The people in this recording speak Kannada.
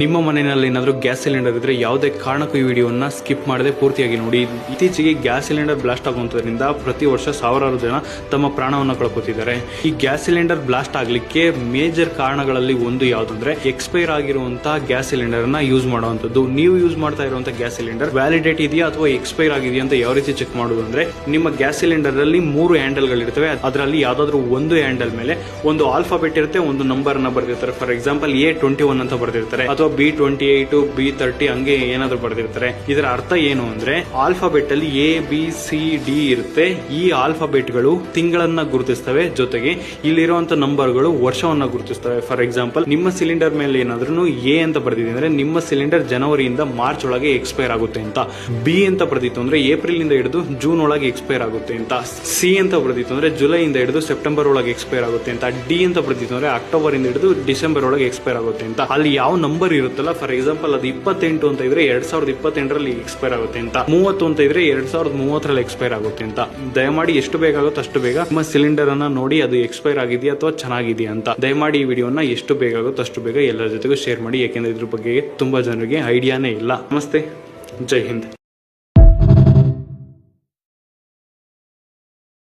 ನಿಮ್ಮ ಮನೆಯಲ್ಲಿ ಏನಾದರೂ ಗ್ಯಾಸ್ ಸಿಲಿಂಡರ್ ಇದ್ರೆ ಯಾವುದೇ ಕಾರಣಕ್ಕೂ ಈ ವಿಡಿಯೋನ ಸ್ಕಿಪ್ ಮಾಡದೆ ಪೂರ್ತಿಯಾಗಿ ನೋಡಿ. ಇತ್ತೀಚೆಗೆ ಗ್ಯಾಸ್ ಸಿಲಿಂಡರ್ ಬ್ಲಾಸ್ಟ್ ಆಗುವಂತದ್ರಿಂದ ಪ್ರತಿ ವರ್ಷ ಸಾವಿರಾರು ಜನ ತಮ್ಮ ಪ್ರಾಣವನ್ನು ಕಳ್ಕೊತಿದ್ದಾರೆ. ಈ ಗ್ಯಾಸ್ ಸಿಲಿಂಡರ್ ಬ್ಲಾಸ್ಟ್ ಆಗ್ಲಿಕ್ಕೆ ಮೇಜರ್ ಕಾರಣಗಳಲ್ಲಿ ಒಂದು ಯಾವುದಂದ್ರೆ ಎಕ್ಸ್ಪೈರ್ ಆಗಿರುವಂತಹ ಗ್ಯಾಸ್ ಸಿಲಿಂಡರ್ ನ ಯೂಸ್ ಮಾಡುವಂತದ್ದು. ನೀವು ಯೂಸ್ ಮಾಡ್ತಾ ಇರುವಂತಹ ಗ್ಯಾಸ್ ಸಿಲಿಂಡರ್ ವ್ಯಾಲಿಡೇಟ್ ಇದೆಯಾ ಅಥವಾ ಎಕ್ಸ್ಪೈರ್ ಆಗಿದೆಯಾ ಅಂತ ಯಾವ ರೀತಿ ಚೆಕ್ ಮಾಡುವುದು ಅಂದ್ರೆ, ನಿಮ್ಮ ಗ್ಯಾಸ್ ಸಿಲಿಂಡರ್ ಅಲ್ಲಿ 3 ಹ್ಯಾಂಡಲ್ ಗಳಿರ್ತವೆ. ಅದರಲ್ಲಿ ಯಾವ್ದಾದ್ರು ಒಂದು ಹ್ಯಾಂಡಲ್ ಮೇಲೆ ಒಂದು ಆಲ್ಫಾಬೆಟ್ ಇರುತ್ತೆ, ಒಂದು ನಂಬರ್ ನ ಬರ್ದಿರ್ತಾರೆ. ಫಾರ್ ಎಕ್ಸಾಂಪಲ್ A21 ಅಂತ ಬರ್ದಿರ್ತಾರೆ, ಅಥವಾ B28 B30 ಹಂಗೆ ಏನಾದ್ರು ಬರ್ದಿರ್ತಾರೆ. ಇದರ ಅರ್ಥ ಏನು ಅಂದ್ರೆ, ಆಲ್ಫಾಬೆಟ್ ಅಲ್ಲಿ ABCD ಇರುತ್ತೆ. ಈ ಆಲ್ಫಾಬೆಟ್ ಗಳು ತಿಂಗಳನ್ನ ಗುರುತಿಸ್ತವೆ, ಜೊತೆಗೆ ಇಲ್ಲಿರುವಂತ ನಂಬರ್ಗಳು ವರ್ಷವನ್ನ ಗುರುತಿಸ್ತವೆ. ಫಾರ್ ಎಕ್ಸಾಂಪಲ್, ನಿಮ್ಮ ಸಿಲಿಂಡರ್ ಮೇಲೆ ಏನಾದ್ರೂ A ಅಂತ ಬರ್ದಿದೆ ಅಂದ್ರೆ ನಿಮ್ಮ ಸಿಲಿಂಡರ್ ಜನವರಿಯಿಂದ ಮಾರ್ಚ್ ಒಳಗೆ ಎಕ್ಸ್ಪೈರ್ ಆಗುತ್ತೆ ಅಂತ. B ಅಂತ ಬರ್ದಿತ್ತು ಅಂದ್ರೆ ಏಪ್ರಿಲ್ ಇಂದ ಹಿಡಿದು ಜೂನ್ ಒಳಗೆ ಎಕ್ಸ್ಪೈರ್ ಆಗುತ್ತೆ ಅಂತ. C ಅಂತ ಬರ್ದಿತ್ತು ಅಂದ್ರೆ ಜುಲೈ ಇಂದ ಹಿಡಿದು ಸೆಪ್ಟೆಂಬರ್ ಒಳಗೆ ಎಕ್ಸ್ಪೈರ್ ಆಗುತ್ತೆ ಅಂತ. D ಅಂತ ಬರ್ದಿತ್ತು ಅಂದ್ರೆ ಅಕ್ಟೋಬರ್ ಇಂದ ಹಿಡಿದು ಡಿಸೆಂಬರ್ ಒಳಗೆ ಎಕ್ಸ್ಪೈರ್ ಆಗುತ್ತೆ ಅಂತ. ಅಲ್ಲಿ ಯಾವ ನಂಬರ್ ಇರುತ್ತಲ್ಲ, ಫಾರ್ ಎಕ್ಸಾಂಪಲ್ ಅದು 28 ಅಂತ ಇದ್ರೆ 2028ರಲ್ಲಿ ಎಕ್ಸ್ಪೈರ್ ಆಗುತ್ತೆ ಅಂತ. 30 ಅಂತ ಇದ್ರೆ 2030ರಲ್ಲಿ ಎಕ್ಸ್ಪೈರ್ ಆಗುತ್ತೆ ಅಂತ. ದಯಮಾಡಿ ಎಷ್ಟು ಬೇಗ ಆಗುತ್ತೋ ಅಷ್ಟು ಬೇಗ ನಿಮ್ಮ ಸಿಲಿಂಡರ್ ಅನ್ನ ನೋಡಿ, ಅದು ಎಕ್ಸ್ಪೈರ್ ಆಗಿದೆಯಾ ಅಥವಾ ಚೆನ್ನಾಗಿದೆಯಾ ಅಂತ. ದಯಮಾಡಿ ಈ ವಿಡಿಯೋನ ಎಷ್ಟು ಬೇಗ ಆಗುತ್ತೋ ಅಷ್ಟು ಬೇಗ ಎಲ್ಲರ ಜೊತೆಗೂ ಶೇರ್ ಮಾಡಿ, ಯಾಕೆಂದ್ರೆ ಇದ್ರ ಬಗ್ಗೆ ತುಂಬಾ ಜನರಿಗೆ ಐಡಿಯಾನೇ ಇಲ್ಲ. ನಮಸ್ತೆ, ಜೈ ಹಿಂದ್.